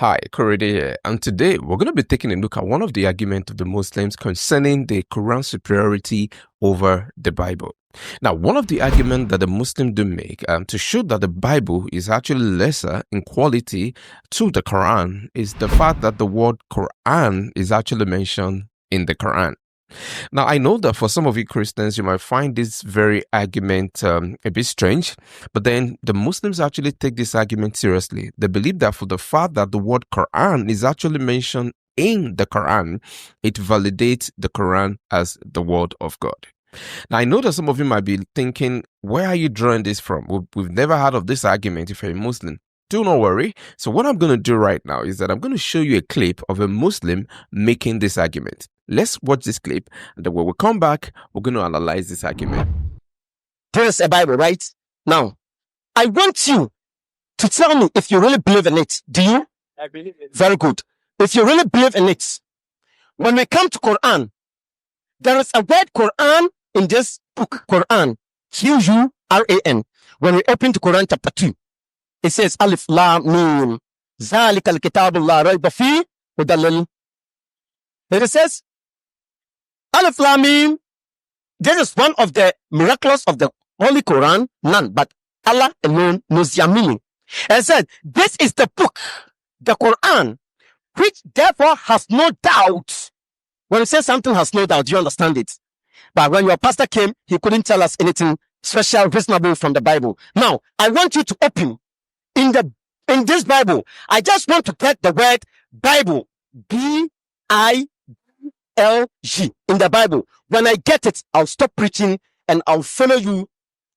Hi, Korede here, and today we're going to be taking a look at one of the arguments of the Muslims concerning the Quran superiority over the Bible. Now, one of the arguments that the Muslims do make to show that the Bible is actually lesser in quality to the Quran is the fact that the word Quran is actually mentioned in the Quran. Now, I know that for some of you Christians, you might find this very argument a bit strange, but then the Muslims actually take this argument seriously. They believe that for the fact that the word Quran is actually mentioned in the Quran, it validates the Quran as the word of God. Now, I know that some of you might be thinking, where are you drawing this from? We've never heard of this argument if you're a Muslim. Do not worry. So what I'm going to do right now is that I'm going to show you a clip of a Muslim making this argument. Let's watch this clip, and then when we come back, we're going to analyze this argument. There's a Bible, right? Now, I want you to tell me if you really believe in it. Do you? I believe it. Very good. If you really believe in it, when we come to Quran, there is a word Quran in this book, Quran, Quran. When we open to Quran chapter 2, it says Alif Lam Mim. ذَلِكَ الْكِتَابُ لَا رَيْبَ فِيهِ هُدًى لِلْ. It says Alif Lam Mim. This is one of the miracles of the Holy Quran. None but Allah alone knows their meaning. And said, this is the book, the Quran, which therefore has no doubt. When you say something has no doubt, you understand it. But when your pastor came, he couldn't tell us anything special, reasonable from the Bible. Now, I want you to open in this Bible. I just want to get the word Bible, Bible, in the Bible. When I get it, I'll stop preaching and I'll follow you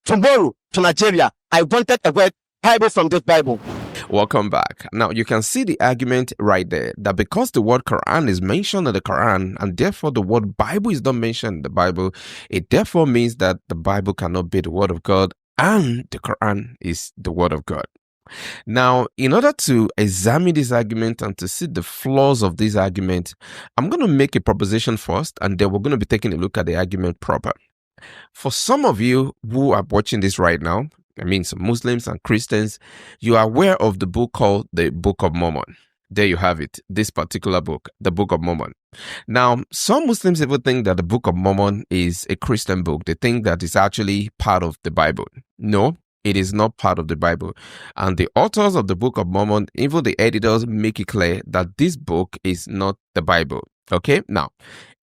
tomorrow to Nigeria. I wanted a word Bible from this Bible. Welcome back. Now, you can see the argument right there that because the word Quran is mentioned in the Quran and therefore the word Bible is not mentioned in the Bible, it therefore means that the Bible cannot be the word of God and the Quran is the word of God. Now, in order to examine this argument and to see the flaws of this argument, I'm going to make a proposition first, and then we're going to be taking a look at the argument proper. For some of you who are watching this right now, I mean some Muslims and Christians, you are aware of the book called the Book of Mormon. There you have it, this particular book, the Book of Mormon. Now, some Muslims even think that the Book of Mormon is a Christian book. They think that it's actually part of the Bible. No. It is not part of the Bible. And the authors of the Book of Mormon, even the editors, make it clear that this book is not the Bible. Okay? Now,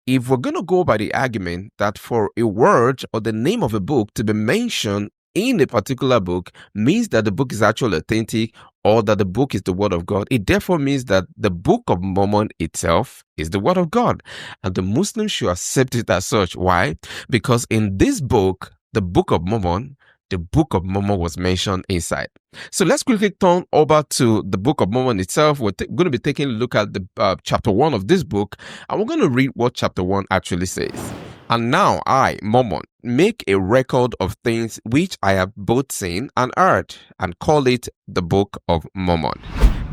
if we're going to go by the argument that for a word or the name of a book to be mentioned in a particular book means that the book is actually authentic or that the book is the word of God, it therefore means that the Book of Mormon itself is the word of God. And the Muslims should accept it as such. Why? Because in this book, the Book of Mormon, the Book of Mormon was mentioned inside. So let's quickly turn over to the Book of Mormon itself. We're going to be taking a look at the chapter 1 of this book, and we're going to read what chapter 1 actually says. And now I, Mormon, make a record of things which I have both seen and heard, and call it the Book of Mormon.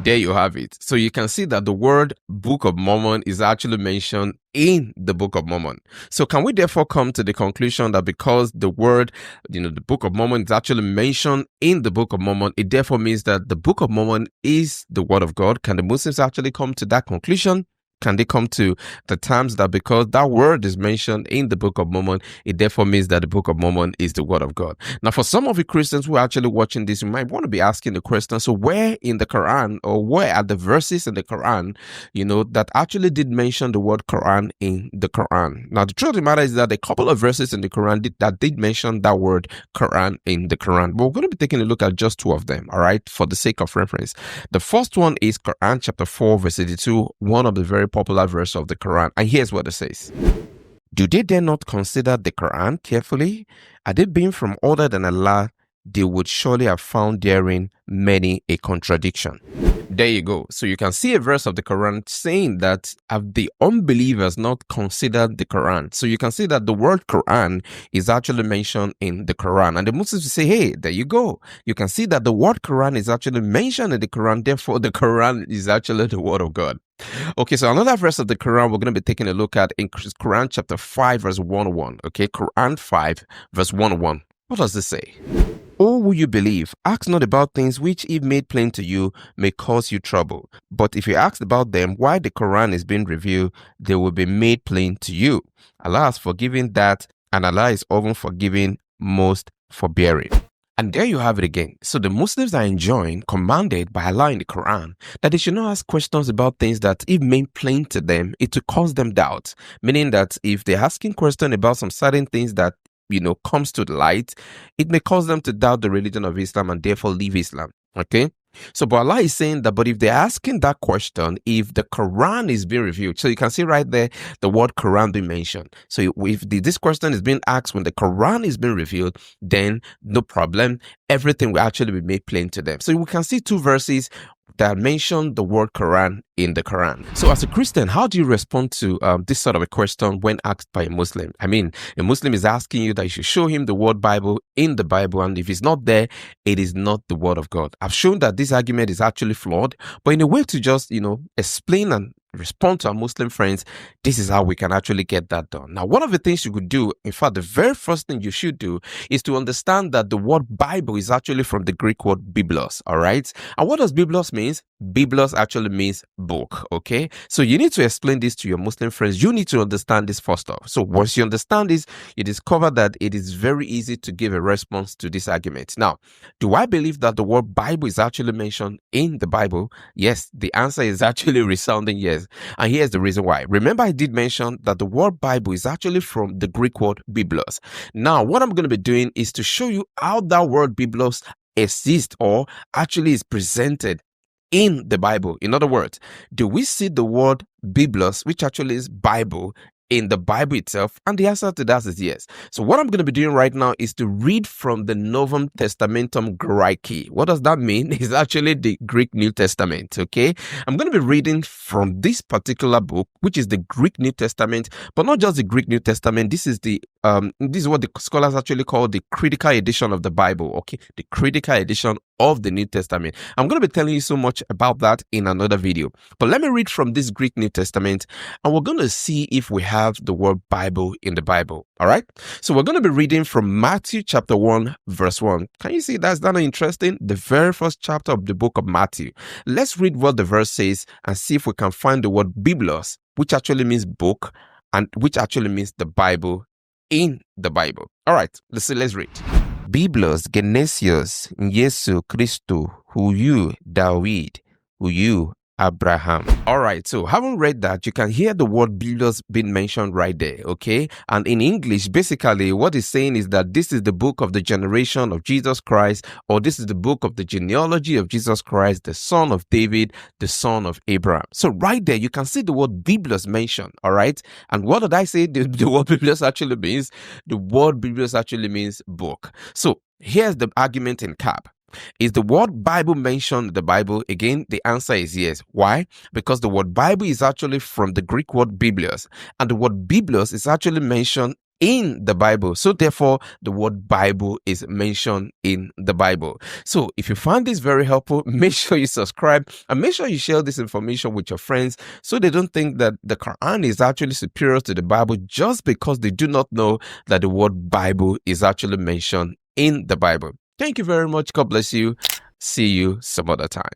There you have it. So you can see that the word Book of Mormon is actually mentioned in the Book of Mormon. So can we therefore come to the conclusion that because the word, the Book of Mormon is actually mentioned in the Book of Mormon, it therefore means that the Book of Mormon is the word of God? Can the Muslims actually come to that conclusion? Can they come to the terms that because that word is mentioned in the Book of Mormon, it therefore means that the Book of Mormon is the word of God? Now, for some of you Christians who are actually watching this, you might want to be asking the question, so where in the Quran, or where are the verses in the Quran, that actually did mention the word Quran in the Quran? Now, the truth of the matter is that a couple of verses in the Quran that did mention that word Quran in the Quran, but we're going to be taking a look at just two of them, all right, for the sake of reference. The first one is Quran chapter 4, verse 82, one of the very popular verse of the Quran, and here's what it says. Do they dare not consider the Quran carefully? Had it been from other than Allah, they would surely have found therein many a contradiction. There you go. So you can see a verse of the Quran saying that have the unbelievers not considered the Quran. So you can see that the word Quran is actually mentioned in the Quran. And the Muslims say, hey, there you go. You can see that the word Quran is actually mentioned in the Quran. Therefore, the Quran is actually the word of God. Okay, so another verse of the Quran we're going to be taking a look at in Quran chapter 5, verse 101. Okay, Quran 5, verse 101. What does this say? "O who you believe, ask not about things which, if made plain to you, may cause you trouble. But if you ask about them why the Quran is being revealed, they will be made plain to you. Allah has forgiven that, and Allah is often forgiving, most forbearing." And there you have it again. So the Muslims are enjoined, commanded by Allah in the Quran, that they should not ask questions about things that, if made plain to them, it will cause them doubt. Meaning that if they're asking questions about some certain things that comes to the light, it may cause them to doubt the religion of Islam and therefore leave Islam. Okay? So, but Allah is saying that, but if they're asking that question, if the Quran is being revealed, so you can see right there the word Quran being mentioned. So, if this question is being asked when the Quran is being revealed, then no problem. Everything will actually be made plain to them. So, we can see two verses that mention the word Quran in the Quran. So as a Christian, how do you respond to this sort of a question when asked by a Muslim? I mean, a Muslim is asking you that you should show him the word Bible in the Bible, and if it's not there, it is not the word of God. I've shown that this argument is actually flawed, but in a way to just, explain and respond to our Muslim friends, this is how we can actually get that done. Now, one of the things you could do, in fact, the very first thing you should do is to understand that the word Bible is actually from the Greek word biblos, all right? And what does biblos mean? Biblos actually means book, okay? So you need to explain this to your Muslim friends. You need to understand this first off. So once you understand this, you discover that it is very easy to give a response to this argument. Now, do I believe that the word Bible is actually mentioned in the Bible? Yes, the answer is actually resounding yes. And here's the reason why. Remember, I did mention that the word Bible is actually from the Greek word biblos. Now, what I'm going to be doing is to show you how that word biblos exists or actually is presented in the Bible. In other words, do we see the word biblos, which actually is Bible, in the Bible itself? And the answer to that is yes. So what I'm going to be doing right now is to read from the Novum Testamentum Graeci. What does that mean? It's actually the Greek New Testament, okay? I'm going to be reading from this particular book, which is the Greek New Testament, but not just the Greek New Testament. This is what the scholars actually call the critical edition of the Bible, okay? The critical edition of the New Testament. I'm going to be telling you so much about that in another video. But let me read from this Greek New Testament, and we're going to see if we have the word Bible in the Bible. All right. So we're going to be reading from Matthew chapter 1, verse 1. Can you see that's not interesting? The very first chapter of the book of Matthew. Let's read what the verse says and see if we can find the word biblos, which actually means book, and which actually means the Bible in the Bible. All right. Let's read. Biblos genesios Jesu Christu, huiou David, huiou Abraham. All right, so having read that, you can hear the word biblos being mentioned right there, okay? And in English, basically, what it's saying is that this is the book of the generation of Jesus Christ, or this is the book of the genealogy of Jesus Christ, the son of David, the son of Abraham. So right there, you can see the word biblos mentioned, all right? And what did I say the word biblos actually means? The word biblos actually means book. So here's the argument in cap. Is the word Bible mentioned in the Bible? Again, the answer is yes. Why? Because the word Bible is actually from the Greek word biblos, and the word biblos is actually mentioned in the Bible. So therefore, the word Bible is mentioned in the Bible. So if you find this very helpful, make sure you subscribe and make sure you share this information with your friends so they don't think that the Quran is actually superior to the Bible just because they do not know that the word Bible is actually mentioned in the Bible. Thank you very much. God bless you. See you some other time.